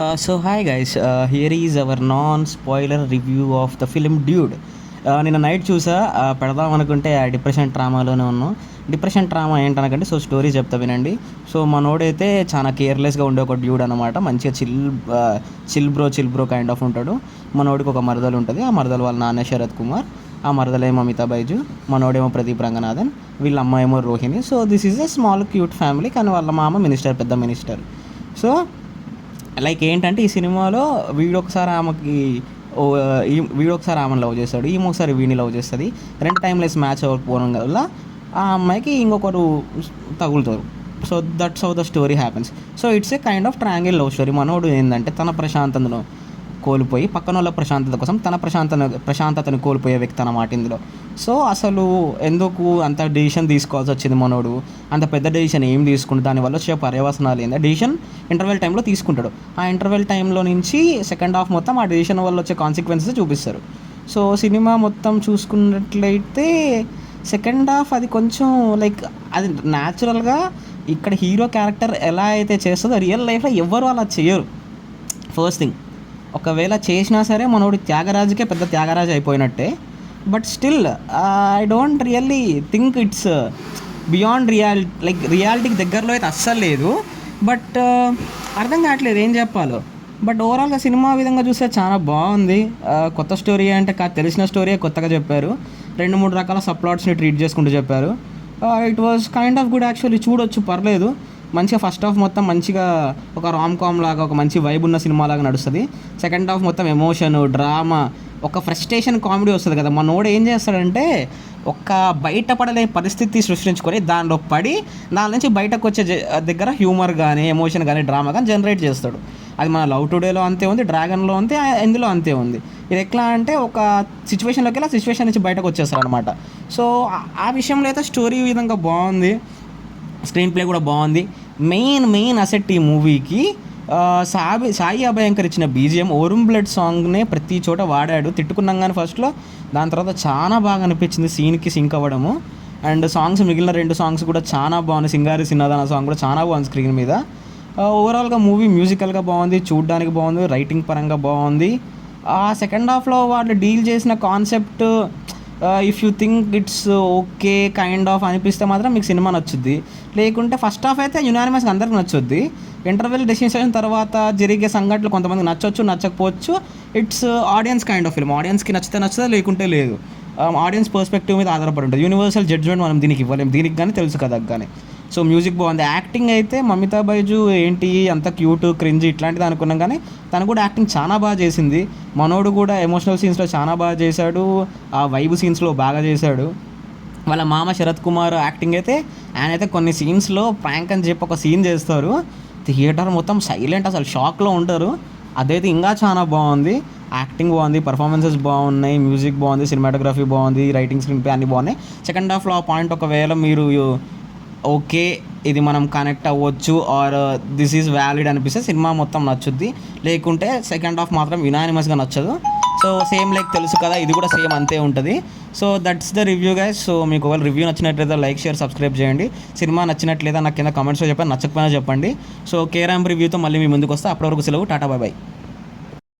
So hi guys, here is our non-spoiler review of the film Dude. నిన్న night చూసా పెడదాం అనుకుంటే ఆ డిప్రెషన్ ట్రామాలోనే ఉన్నాం. డిప్రెషన్ ట్రామా ఏంటనకంటే స్టోరీ చెప్తా వినండి. సో మనోడైతే చాలా కేర్లెస్గా ఉండే ఒక డ్యూడ్ అనమాట. మంచిగా చిల్ బ్రో కైండ్ ఆఫ్ ఉంటాడు. మనోడికి ఒక మరదలు ఉంటుంది. ఆ మరదలు వాళ్ళ నాన్న శరత్ కుమార్, ఆ మరదలేమో అమితా బైజు, మనోడేమో ప్రదీప్ రంగనాథన్, వీళ్ళ అమ్మాయేమో Rohini. So this is a small cute family. కానీ వాళ్ళ మామ మినిస్టర్, పెద్ద మినిస్టర్. సో లైక్ ఏంటంటే ఈ సినిమాలో వీడొకసారి ఆమెకి వీడొకసారి ఆమెను లవ్ చేస్తాడు, ఈమె ఒకసారి వీడిని లవ్ చేస్తుంది. రెండు టైమ్లెస్ మ్యాచ్ అవ్వకపోవడం వల్ల ఆ అమ్మాయికి ఇంకొకరు తగులుతారు. So that's how the story happens. So it's a kind of triangle love story. మనోడు ఏంటంటే తన ప్రశాంతతను కోల్పోయి పక్కన వాళ్ళ ప్రశాంతత కోసం తన ప్రశాంతతను కోల్పోయే వ్యక్తి అన్నమాట ఇందులో. సో అసలు ఎందుకు అంత డెసిషన్ తీసుకోవాల్సి వచ్చింది మనోడు, అంత పెద్ద డెసిషన్ ఏం తీసుకుంటు, దానివల్ల వచ్చే పర్యవసనాలు ఏందా, డెసిషన్ ఇంటర్వెల్ టైంలో తీసుకుంటాడు. ఆ ఇంటర్వెల్ టైంలో నుంచి సెకండ్ హాఫ్ మొత్తం ఆ డెసిషన్ వల్ల వచ్చే కాన్సిక్వెన్సెస్ చూపిస్తారు. సో సినిమా మొత్తం చూసుకున్నట్లయితే సెకండ్ హాఫ్ అది కొంచెం లైక్ అది న్యాచురల్గా ఇక్కడ హీరో క్యారెక్టర్ ఎలా అయితే చేస్తుందో రియల్ లైఫ్లో ఎవ్వరు అలా చేయరు. ఫస్ట్ థింగ్, ఒకవేళ చేసినా సరే మనోడు త్యాగరాజుకే పెద్ద త్యాగరాజు అయిపోయినట్టే. But still I don't really think it's beyond రియాలిటీకి దగ్గరలో అయితే అస్సలు లేదు. బట్ అర్థం కావట్లేదు ఏం చెప్పాలో. బట్ ఓవరాల్గా సినిమా విధంగా చూస్తే చాలా బాగుంది. కొత్త స్టోరీ అంటే తెలిసిన స్టోరీయే కొత్తగా చెప్పారు. 2-3 రకాల సబ్‌ప్లాట్స్ని ట్రీట్ చేసుకుంటూ చెప్పారు. It was kind of good actually, చూడొచ్చు, పర్లేదు. మంచిగా ఫస్ట్ హాఫ్ మొత్తం మంచిగా ఒక రామ్ కామ్ లాగా ఒక మంచి వైబ్ ఉన్న సినిమా లాగా నడుస్తుంది. సెకండ్ హాఫ్ మొత్తం ఎమోషన్, డ్రామా, ఒక ఫ్రస్ట్రేషన్ కామెడీ వస్తుంది కదా. మనోడు ఏం చేస్తాడంటే ఒక బయటపడలేని పరిస్థితి సృష్టించుకొని దానిలో పడి దాని నుంచి బయటకు వచ్చే దగ్గర హ్యూమర్ కానీ ఎమోషన్ కానీ డ్రామా కానీ జనరేట్ చేస్తాడు. అది మన లవ్ టుడేలో అంతే ఉంది, డ్రాగన్లో అంతే, ఇందులో అంతే ఉంది. ఇది ఎట్లా అంటే ఒక సిచ్యువేషన్లోకి వెళ్ళి ఆ సిచ్యువేషన్ నుంచి బయటకు వచ్చేస్తారు అనమాట. సో ఆ విషయంలో అయితే స్టోరీ విధంగా బాగుంది, స్క్రీన్ ప్లే కూడా బాగుంది. మెయిన్ అసెట్ ఈ మూవీకి సాయి అభయంకర్ ఇచ్చిన బీజిఎం ఓరుం బ్లడ్ సాంగ్నే ప్రతి చోట వాడాడు. తిట్టుకున్నాం కానీ ఫస్ట్లో, దాని తర్వాత చాలా బాగా అనిపించింది సీన్కి సింక్ అవ్వడము. అండ్ సాంగ్స్ మిగిలిన 2 సాంగ్స్ కూడా చాలా బాగున్నాయి. సింగారి సిన్నదాన సాంగ్ కూడా చాలా బాగుంది స్క్రీన్ మీద. ఓవరాల్గా మూవీ మ్యూజికల్గా బాగుంది, చూడడానికి బాగుంది, రైటింగ్ పరంగా బాగుంది. ఆ సెకండ్ హాఫ్లో వాళ్ళు డీల్ చేసిన concept if you think it's okay kind of అనిపిస్తే మాత్రం మీకు సినిమా నచ్చుద్ది. లేకుంటే ఫస్ట్ హాఫ్ అయితే యునానిమస్గా అందరికి నచ్చుద్ది. ఇంటర్వెల్ డెసిషన్ తర్వాత జరిగే సంఘటనలు కొంతమందికి నచ్చవచ్చు, నచ్చకపోవచ్చు. It's audience kind of film. ఆడియన్స్కి నచ్చితే లేకుంటే లేదు. ఆడియన్స్ పర్స్పెక్టివ్ మీద ఆధారపడి ఉంటుంది. యూనివర్సల్ జడ్జ్మెంట్ మనం దీనికి ఇవ్వలేము, దీనికి కానీ తెలుసు కదా కానీ. సో మ్యూజిక్ బాగుంది. యాక్టింగ్ అయితే మమితా బైజు ఏంటి అంత క్యూట్ క్రింజ్ ఇట్లాంటిది అనుకున్నాం, కానీ తను కూడా యాక్టింగ్ చాలా బాగా చేసింది. మనోడు కూడా ఎమోషనల్ సీన్స్లో చాలా బాగా చేశాడు, ఆ వైబ్ సీన్స్లో బాగా చేశాడు. వాళ్ళ మామ శరత్ కుమార్ యాక్టింగ్ అయితే, ఆయన అయితే కొన్ని సీన్స్లో ప్రాంక్ అని చెప్పి ఒక సీన్ చేస్తారు, థియేటర్ మొత్తం సైలెంట్, అసలు షాక్లో ఉంటారు. అదైతే ఇంకా చాలా బాగుంది. యాక్టింగ్ బాగుంది, పర్ఫార్మెన్సెస్ బాగున్నాయి, మ్యూజిక్ బాగుంది, సినిమాటోగ్రఫీ బాగుంది, రైటింగ్, స్క్రీన్ ప్లే అన్నీ బాగున్నాయి. సెకండ్ హాఫ్లో ఆ పాయింట్ ఒకవేళ మీరు ఓకే ఇది మనం కనెక్ట్ అవ్వచ్చు ఆర్ దిస్ ఈజ్ వ్యాలిడ్ అనిపిస్తే సినిమా మొత్తం నచ్చుద్ది. లేకుంటే సెకండ్ హాఫ్ మాత్రం యునానిమస్గా నచ్చదు. సో సేమ్ లైక్ తెలుసు కదా, ఇది కూడా సేమ్ అంతే ఉంటుంది. So that's the review guys. So మీకు ఒకవేళ రివ్యూ నచ్చినట్లయితే లైక్, షేర్, సబ్స్క్రైబ్ చేయండి. సినిమా నచ్చినట్లయితే నాకు కింద కామెంట్స్లో చెప్పండి, నచ్చకపోయినా చెప్పండి. సో కేరామ్ రివ్యూతో మళ్ళీ మీ ముందుకు వస్తే అప్పటి వరకు సెలవు, టాటా, బై బై.